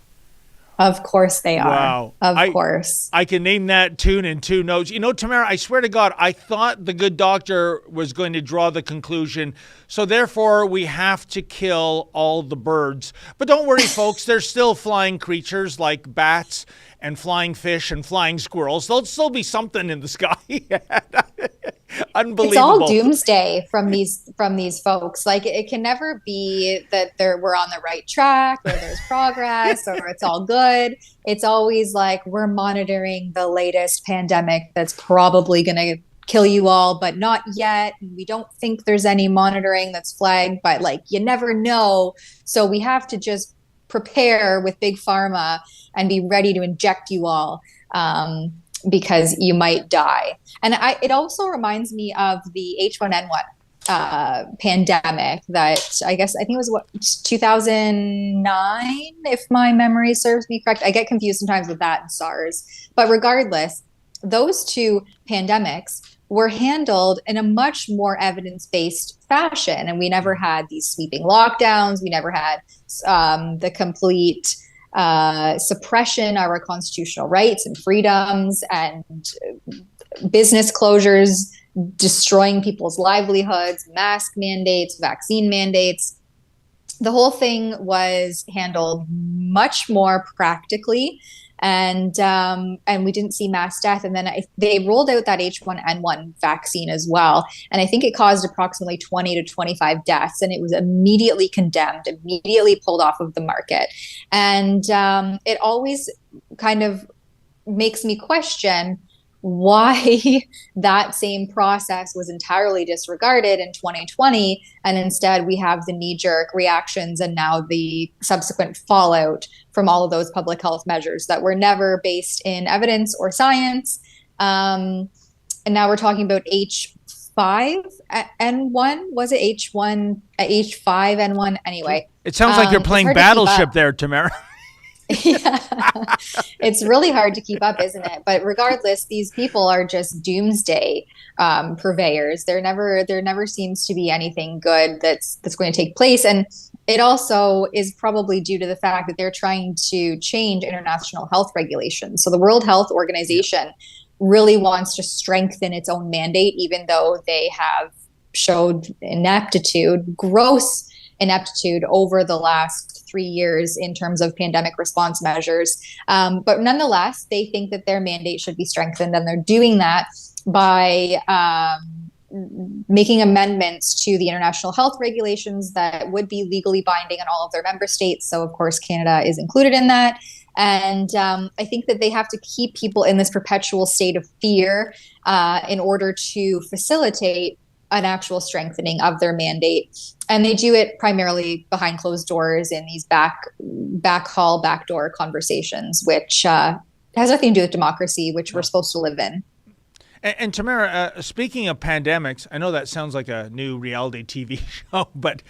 Of course they are. Wow. Of course. I can name that tune in 2 notes. You know, Tamara, I swear to God, I thought the good doctor was going to draw the conclusion, so therefore we have to kill all the birds. But don't worry, folks, there's still flying creatures like bats and flying fish and flying squirrels. There'll still be something in the sky. Unbelievable. It's all doomsday from these folks. Like, it can never be that we're on the right track or there's progress or it's all good. It's always like, we're monitoring the latest pandemic that's probably going to kill you all, but not yet. We don't think there's any monitoring that's flagged, but like, you never know. So we have to just prepare with big pharma and be ready to inject you all. Because you might die. And it also reminds me of the H1N1 pandemic that I think it was 2009, if my memory serves me correct. I get confused sometimes with that and SARS. But regardless, those two pandemics were handled in a much more evidence-based fashion. And we never had these sweeping lockdowns. We never had the complete suppression of our constitutional rights and freedoms and business closures, destroying people's livelihoods, mask mandates, vaccine mandates. The whole thing was handled much more practically, and we didn't see mass death. And then they rolled out that H1N1 vaccine as well, and I think it caused approximately 20 to 25 deaths, and it was immediately condemned, immediately pulled off of the market. And it always kind of makes me question why that same process was entirely disregarded in 2020, and instead we have the knee-jerk reactions and now the subsequent fallout from all of those public health measures that were never based in evidence or science. And now we're talking about H5N1. Was it H5N1? Anyway. It sounds like you're playing Battleship there, Tamara. Yeah. It's really hard to keep up, isn't it? But regardless, these people are just doomsday purveyors. There never seems to be anything good that's going to take place. And it also is probably due to the fact that they're trying to change international health regulations. So the World Health Organization really wants to strengthen its own mandate, even though they have showed gross ineptitude over the last 3 years in terms of pandemic response measures. But nonetheless, they think that their mandate should be strengthened, and they're doing that by making amendments to the international health regulations that would be legally binding on all of their member states. So, of course, Canada is included in that. And I think that they have to keep people in this perpetual state of fear in order to facilitate an actual strengthening of their mandate. And they do it primarily behind closed doors in these backdoor conversations, which has nothing to do with democracy, which we're supposed to live in. And Tamara, speaking of pandemics, I know that sounds like a new reality TV show, but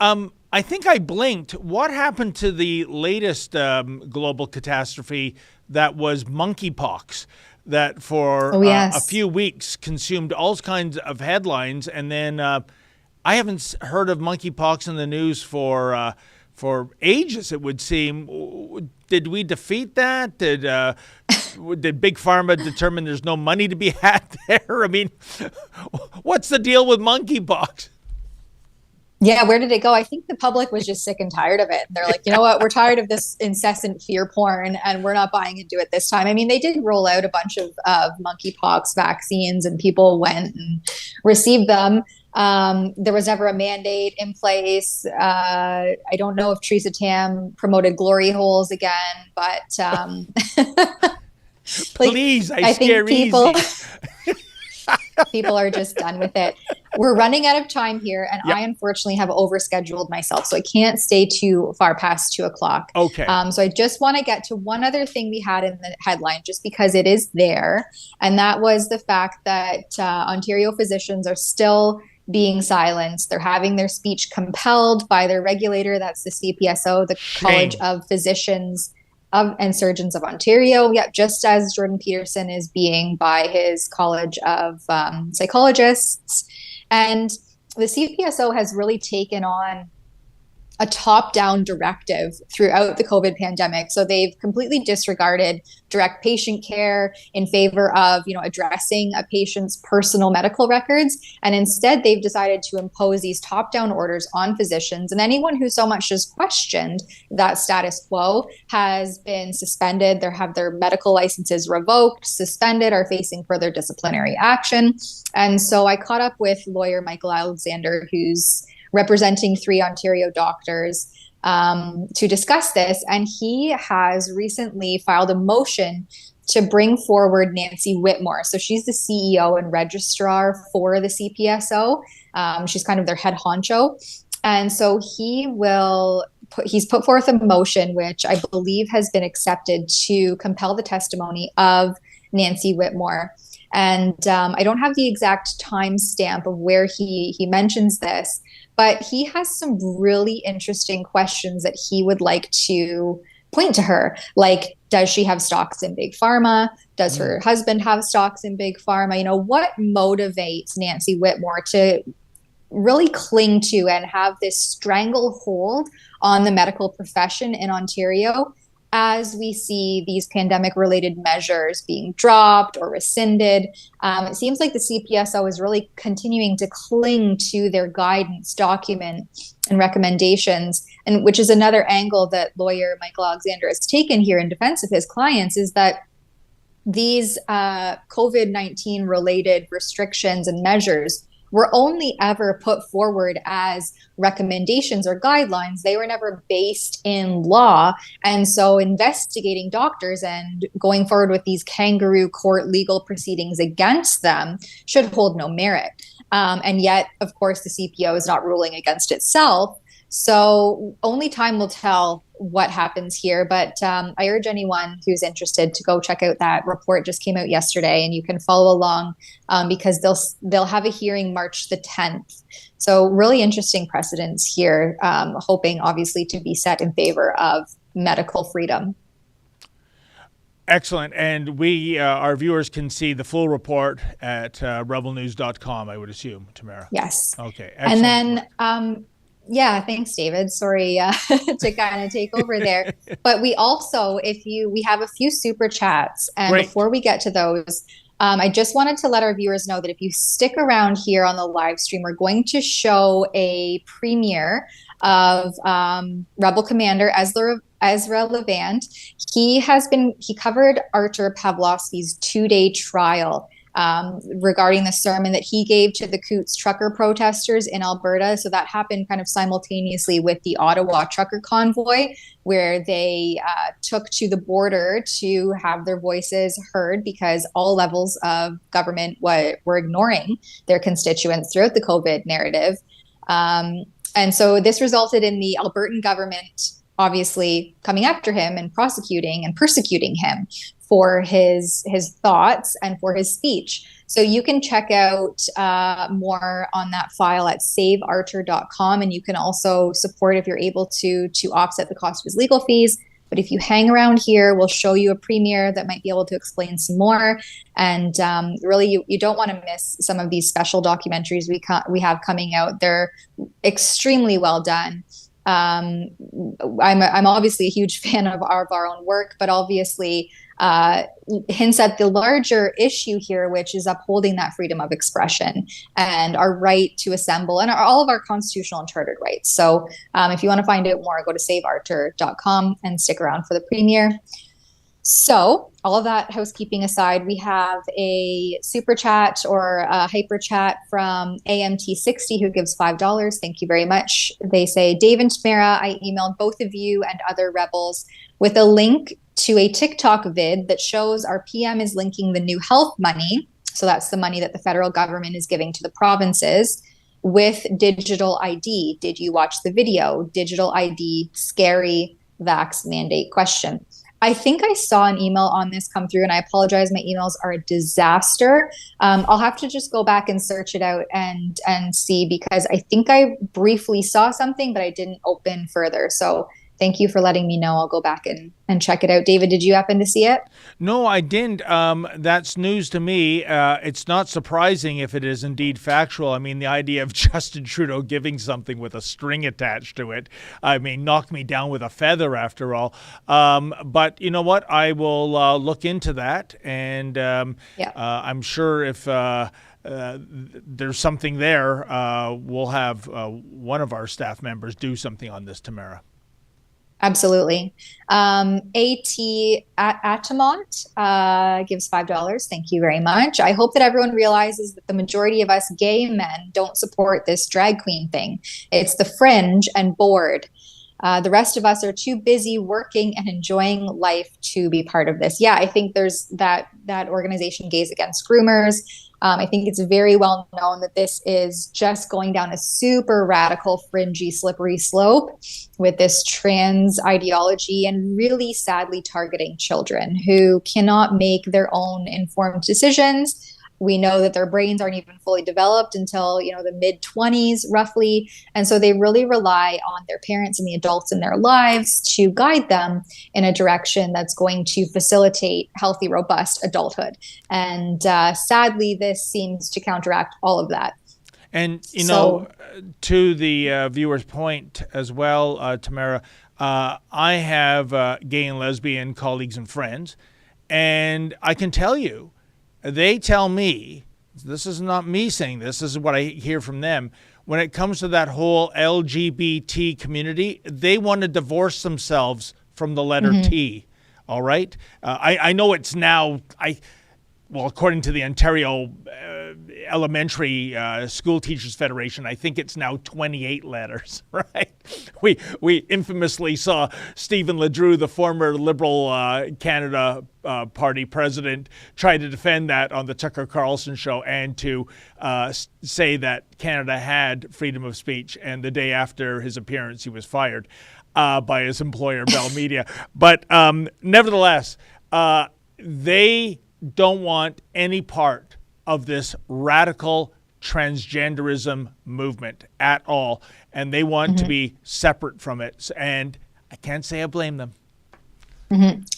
I think I blinked. What happened to the latest global catastrophe that was monkeypox? That for a few weeks consumed all kinds of headlines, and then I haven't heard of monkeypox in the news for ages. It would seem. Did we defeat that? Did Big Pharma determine there's no money to be had there? I mean, what's the deal with monkeypox? Yeah, where did it go? I think the public was just sick and tired of it. They're like, you know what? We're tired of this incessant fear porn, and we're not buying into it this time. I mean, they did roll out a bunch of monkeypox vaccines, and people went and received them. There was never a mandate in place. I don't know if Theresa Tam promoted glory holes again, but please, I think scare people. easy. People are just done with it. We're running out of time here, and Yep. I unfortunately have overscheduled myself, so I can't stay too far past 2:00. Okay. So I just want to get to one other thing we had in the headline, just because it is there, and that was the fact that Ontario physicians are still being silenced. They're having their speech compelled by their regulator. That's the CPSO, the College of Physicians and Surgeons of Ontario. Yeah, just as Jordan Peterson is being by his College of Psychologists. And the CPSO has really taken on a top-down directive throughout the COVID pandemic. So they've completely disregarded direct patient care in favor of, addressing a patient's personal medical records. And instead, they've decided to impose these top-down orders on physicians. And anyone who so much as questioned that status quo has been suspended. They have their medical licenses revoked, suspended, are facing further disciplinary action. And so I caught up with lawyer Michael Alexander, who's representing 3 Ontario doctors to discuss this. And he has recently filed a motion to bring forward Nancy Whitmore. So she's the CEO and registrar for the CPSO. She's kind of their head honcho. And so he's put forth a motion, which I believe has been accepted, to compel the testimony of Nancy Whitmore. And I don't have the exact timestamp of where he mentions this, but he has some really interesting questions that he would like to point to her. Like, does she have stocks in Big Pharma? Does her husband have stocks in Big Pharma? What motivates Nancy Whitmore to really cling to and have this stranglehold on the medical profession in Ontario as we see these pandemic-related measures being dropped or rescinded? It seems like the CPSO is really continuing to cling to their guidance document and recommendations, and which is another angle that lawyer Michael Alexander has taken here in defense of his clients, is that these COVID-19 related restrictions and measures were only ever put forward as recommendations or guidelines. They were never based in law. And so investigating doctors and going forward with these kangaroo court legal proceedings against them should hold no merit. And yet, of course, the CPO is not ruling against itself. So only time will tell what happens here. But I urge anyone who's interested to go check out that report. Just came out yesterday, and you can follow along because they'll have a hearing March the 10th. So really interesting precedents here, hoping obviously to be set in favor of medical freedom. Excellent. And we, our viewers can see the full report at rebelnews.com, I would assume, Tamara. Yes. Okay. Excellent. And then, yeah, thanks, David. Sorry to kind of take over there. But we also, we have a few super chats. And Great. Before we get to those, I just wanted to let our viewers know that if you stick around here on the live stream, we're going to show a premiere of Rebel Commander Ezra Levant. He covered Artur Pawlowski's 2-day trial regarding the sermon that he gave to the Coots trucker protesters in Alberta. So that happened kind of simultaneously with the Ottawa trucker convoy, where they took to the border to have their voices heard because all levels of government were ignoring their constituents throughout the COVID narrative. And so this resulted in the Albertan government obviously coming after him and prosecuting and persecuting him for his thoughts and for his speech. So you can check out more on that file at saveartur.com, and you can also support if you're able to offset the cost of his legal fees. But if you hang around here, we'll show you a premiere that might be able to explain some more. And really, you don't want to miss some of these special documentaries we have coming out. They're extremely well done. I'm obviously a huge fan of our own work, but obviously hints at the larger issue here, which is upholding that freedom of expression and our right to assemble and all of our constitutional and chartered rights. So if you want to find out more, go to saveartur.com and stick around for the premiere. So all of that housekeeping aside, we have a super chat or a hyper chat from AMT60 who gives $5. Thank you very much. They say, Dave and Tamara, I emailed both of you and other rebels with a link to a TikTok vid that shows our PM is linking the new health money. So that's the money that the federal government is giving to the provinces with digital ID. Did you watch the video? Digital ID, scary, vax mandate question. I think I saw an email on this come through, and I apologize. My emails are a disaster. I'll have to just go back and search it out and see, because I think I briefly saw something, but I didn't open further. So thank you for letting me know. I'll go back and check it out. David, did you happen to see it? No, I didn't. That's news to me. It's not surprising if it is indeed factual. I mean, the idea of Justin Trudeau giving something with a string attached to it, I mean, knocked me down with a feather after all. But you know what? I will look into that. And I'm sure if there's something there, we'll have one of our staff members do something on this, Tamara. Absolutely. AT Atamont gives $5. Thank you very much. I hope that everyone realizes that the majority of us gay men don't support this drag queen thing. It's the fringe and bored. The rest of us are too busy working and enjoying life to be part of this. Yeah, I think there's that organization, Gays Against Groomers. I think it's very well known that this is just going down a super radical, fringy, slippery slope with this trans ideology and really sadly targeting children who cannot make their own informed decisions. We know that their brains aren't even fully developed until, the mid-20s roughly. And so they really rely on their parents and the adults in their lives to guide them in a direction that's going to facilitate healthy, robust adulthood. And sadly, this seems to counteract all of that. And, to the viewer's point as well, Tamara, I have gay and lesbian colleagues and friends, and I can tell you, they tell me, this is not me saying this is what I hear from them, when it comes to that whole LGBT community, they want to divorce themselves from the letter T, all right? I know it's now, according to the Ontario Elementary School Teachers Federation, I think it's now 28 letters, right? We infamously saw Stephen Ledrew, the former Liberal Canada Party president, try to defend that on the Tucker Carlson show and to say that Canada had freedom of speech, and the day after his appearance, he was fired by his employer, Bell Media. But nevertheless, they don't want any part of this radical transgenderism movement at all. And they want to be separate from it. And I can't say I blame them.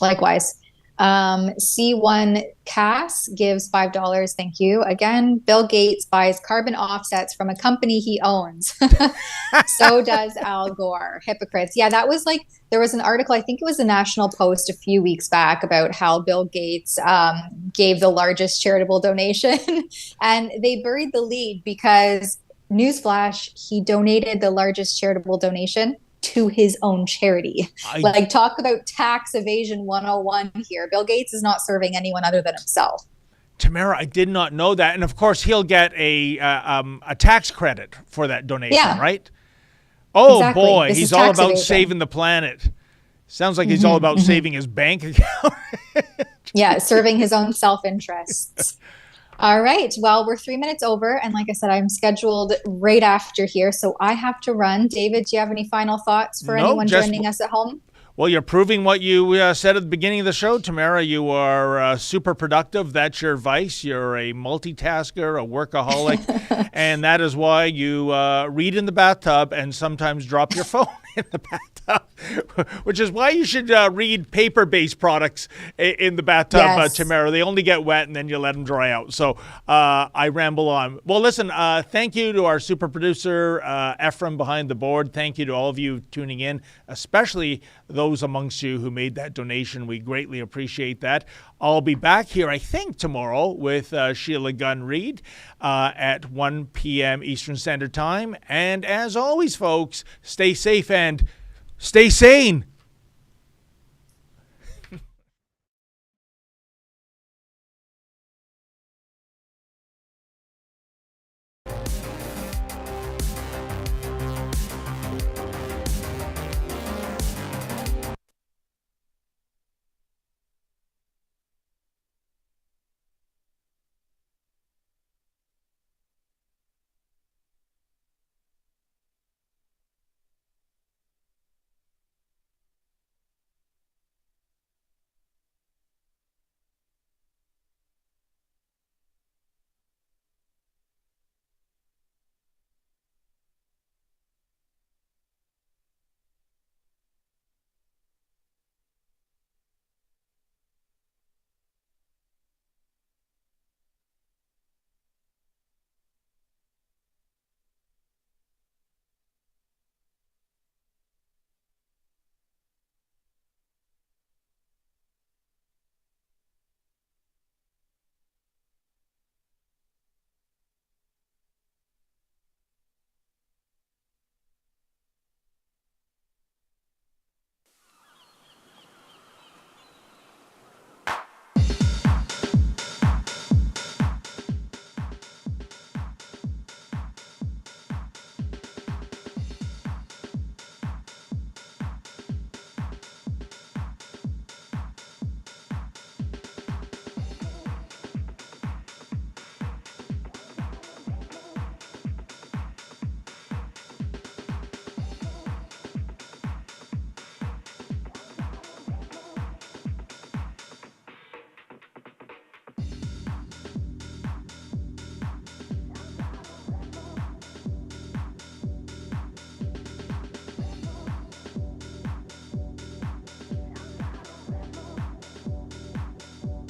Likewise. C1 Cass gives $5. Thank you. Again, Bill Gates buys carbon offsets from a company he owns. So does Al Gore. Hypocrites. Yeah, that was like, there was an article, I think it was the National Post a few weeks back, about how Bill Gates gave the largest charitable donation. And they buried the lead because, newsflash, he donated the largest charitable donation to his own charity. Like, talk about tax evasion 101 here. Bill Gates is not serving anyone other than himself. Tamara, I did not know that. And of course, he'll get a tax credit for that donation, right? Oh, exactly. Boy, he's all about evasion. Saving the planet. Sounds like he's all about saving his bank account. Yeah, serving his own self-interests. All right. Well, we're 3 minutes over. And like I said, I'm scheduled right after here. So I have to run. David, do you have any final thoughts for anyone joining us at home? Well, you're proving what you said at the beginning of the show, Tamara. You are super productive. That's your vice. You're a multitasker, a workaholic. And that is why you read in the bathtub and sometimes drop your phone in the bathtub, which is why you should read paper-based products in the bathtub, Tamara. They only get wet and then you let them dry out. So I ramble on. Well, listen, thank you to our super producer, Ephraim, behind the board. Thank you to all of you tuning in, especially those amongst you who made that donation. We greatly appreciate that. I'll be back here, I think, tomorrow with Sheila, Gunn, Reid at 1 p.m. Eastern Standard Time. And as always, folks, stay safe and stay sane.